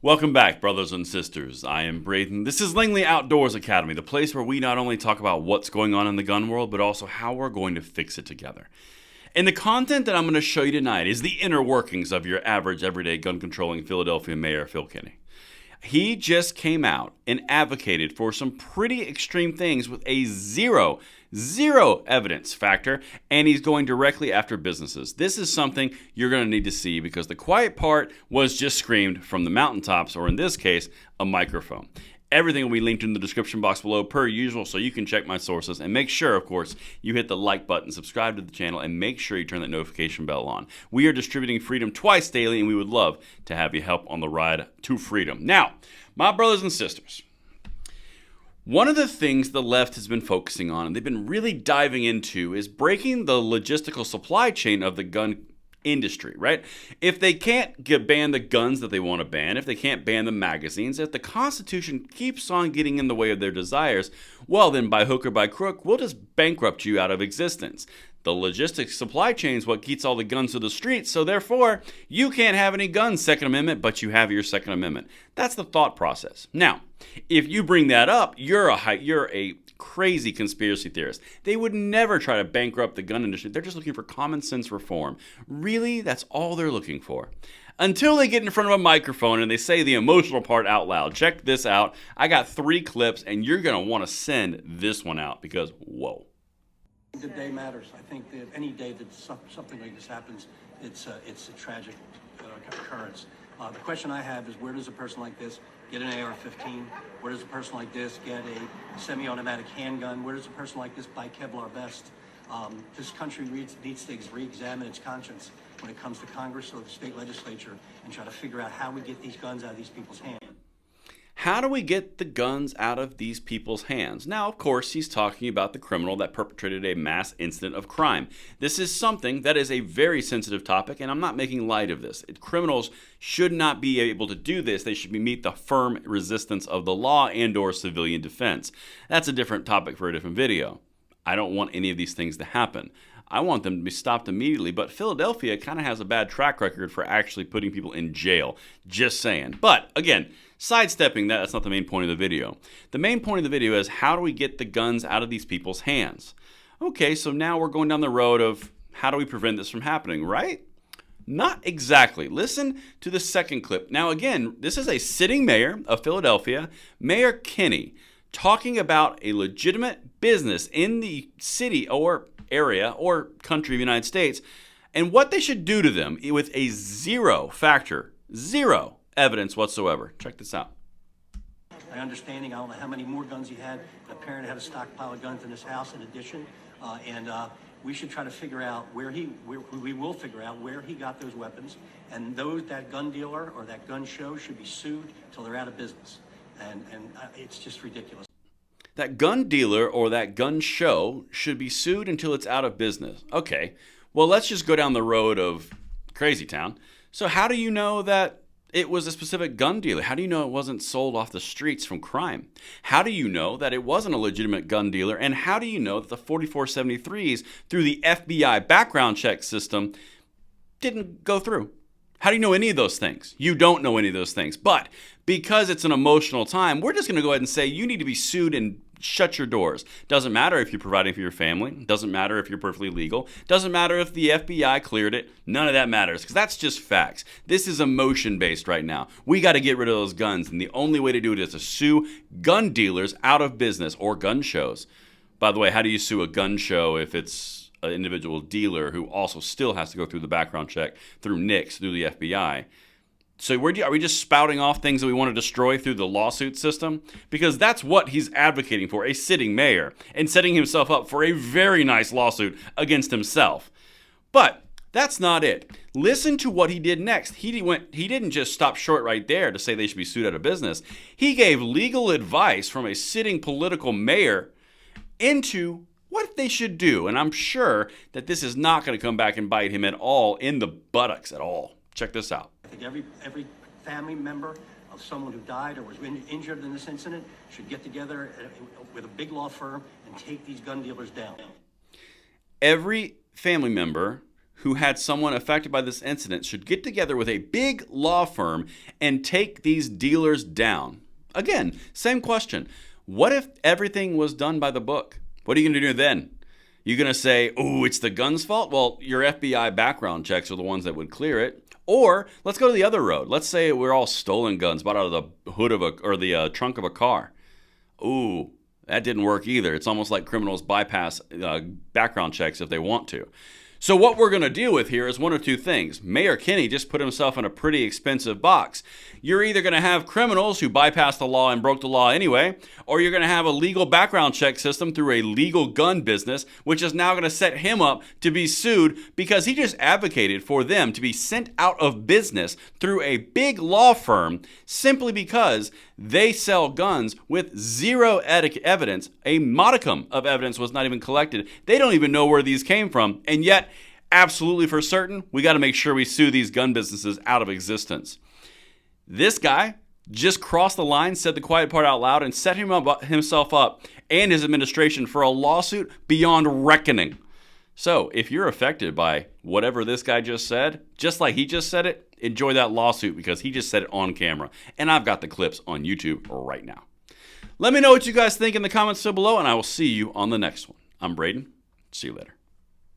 Welcome back, brothers and sisters. I am Braden. This is Langley Outdoors Academy, the place where we not only talk about what's going on in the gun world, but also how we're going to fix it together. And the content that I'm going to show you tonight is the inner workings of your average, everyday gun-controlling Philadelphia Mayor Phil Kinney. He just came out and advocated for some pretty extreme things with a zero evidence factor, and he's going directly after businesses. This is something you're going to need to see because the quiet part was just screamed from the mountaintops, or in this case, a microphone. Everything will be linked in the description box below per usual, so you can check my sources. And make sure, of course, you hit the like button, subscribe to the channel, and make sure you turn that notification bell on. We are distributing freedom twice daily, and we would love to have you help on the ride to freedom. Now, my brothers and sisters, one of the things the left has been focusing on, and they've been really diving into, is breaking the logistical supply chain of the gun industry, right? If they can't ban the guns that they want to ban, if they can't ban the magazines, if the Constitution keeps on getting in the way of their desires, well then by hook or by crook, we'll just bankrupt you out of existence. The logistics supply chain is what gets all the guns to the streets, so therefore, you can't have any guns, Second Amendment, but you have your Second Amendment. That's the thought process. Now, if you bring that up, you're a crazy conspiracy theorist. They would never try to bankrupt the gun industry. They're just looking for common sense reform. Really, that's all they're looking for. Until they get in front of a microphone and they say the emotional part out loud. Check this out. I got 3 clips, and you're going to want to send this one out because, whoa. The day matters. I think that any day that something like this happens, it's a tragic occurrence. The question I have is, where does a person like this get an AR-15? Where does a person like this get a semi-automatic handgun? Where does a person like this buy Kevlar vest? This country needs to re-examine its conscience when it comes to Congress or the state legislature and try to figure out how we get these guns out of these people's hands. How do we get the guns out of these people's hands? Now, of course, he's talking about the criminal that perpetrated a mass incident of crime. This is something that is a very sensitive topic, and I'm not making light of this. Criminals should not be able to do this. They should meet the firm resistance of the law and/or civilian defense. That's a different topic for a different video. I don't want any of these things to happen. I want them to be stopped immediately, but Philadelphia kind of has a bad track record for actually putting people in jail. Just saying. But, again, sidestepping that's not the main point of the video. The main point of the video is, how do we get the guns out of these people's hands? Okay, so now we're going down the road of how do we prevent this from happening, right? Not exactly. Listen to the second clip. Now, again, this is a sitting mayor of Philadelphia, Mayor Kinney, talking about a legitimate business in the city or area or country of the United States and what they should do to them with a zero evidence whatsoever. Check this out. My understanding, I don't know how many more guns he had. Apparently had a stockpile of guns in his house in addition, and we should try to figure out we will figure out where he got those weapons, and that gun dealer or that gun show should be sued till they're out of business, and it's just ridiculous. That gun dealer or that gun show should be sued until it's out of business. Okay, well, let's just go down the road of Crazy Town. So how do you know that it was a specific gun dealer? How do you know it wasn't sold off the streets from crime? How do you know that it wasn't a legitimate gun dealer? And how do you know that the 4473s through the FBI background check system didn't go through? How do you know any of those things? You don't know any of those things. But because it's an emotional time, we're just going to go ahead and say you need to be sued and shut your doors. Doesn't matter if you're providing for your family. Doesn't matter if you're perfectly legal. Doesn't matter if the FBI cleared it. None of that matters because that's just facts. This is emotion-based right now. We got to get rid of those guns, and the only way to do it is to sue gun dealers out of business or gun shows. By the way, how do you sue a gun show if it's an individual dealer who also still has to go through the background check through NICS, through the FBI? So are we just spouting off things that we want to destroy through the lawsuit system? Because that's what he's advocating for, a sitting mayor, and setting himself up for a very nice lawsuit against himself. But that's not it. Listen to what he did next. He didn't just stop short right there to say they should be sued out of business. He gave legal advice from a sitting political mayor into what they should do. And I'm sure that this is not going to come back and bite him at all in the buttocks at all. Check this out. I think every family member of someone who died or was injured in this incident should get together with a big law firm and take these gun dealers down. Every family member who had someone affected by this incident should get together with a big law firm and take these dealers down. Again, same question. What if everything was done by the book? What are you going to do then? You're going to say, oh, it's the gun's fault? Well, your FBI background checks are the ones that would clear it. Or let's go to the other road. Let's say we're all stolen guns bought out of the hood of the trunk of a car. Ooh, that didn't work either. It's almost like criminals bypass background checks if they want to. So what we're going to deal with here is one of two things. Mayor Kinney just put himself in a pretty expensive box. You're either going to have criminals who bypassed the law and broke the law anyway, or you're going to have a legal background check system through a legal gun business, which is now going to set him up to be sued because he just advocated for them to be sent out of business through a big law firm simply because they sell guns with zero evidence. A modicum of evidence was not even collected. They don't even know where these came from, and yet absolutely for certain, we got to make sure we sue these gun businesses out of existence. This guy just crossed the line, said the quiet part out loud, and set himself up and his administration for a lawsuit beyond reckoning. So if you're affected by whatever this guy just said, just like he just said it, enjoy that lawsuit because he just said it on camera. And I've got the clips on YouTube right now. Let me know what you guys think in the comments down below, and I will see you on the next one. I'm Braden. See you later.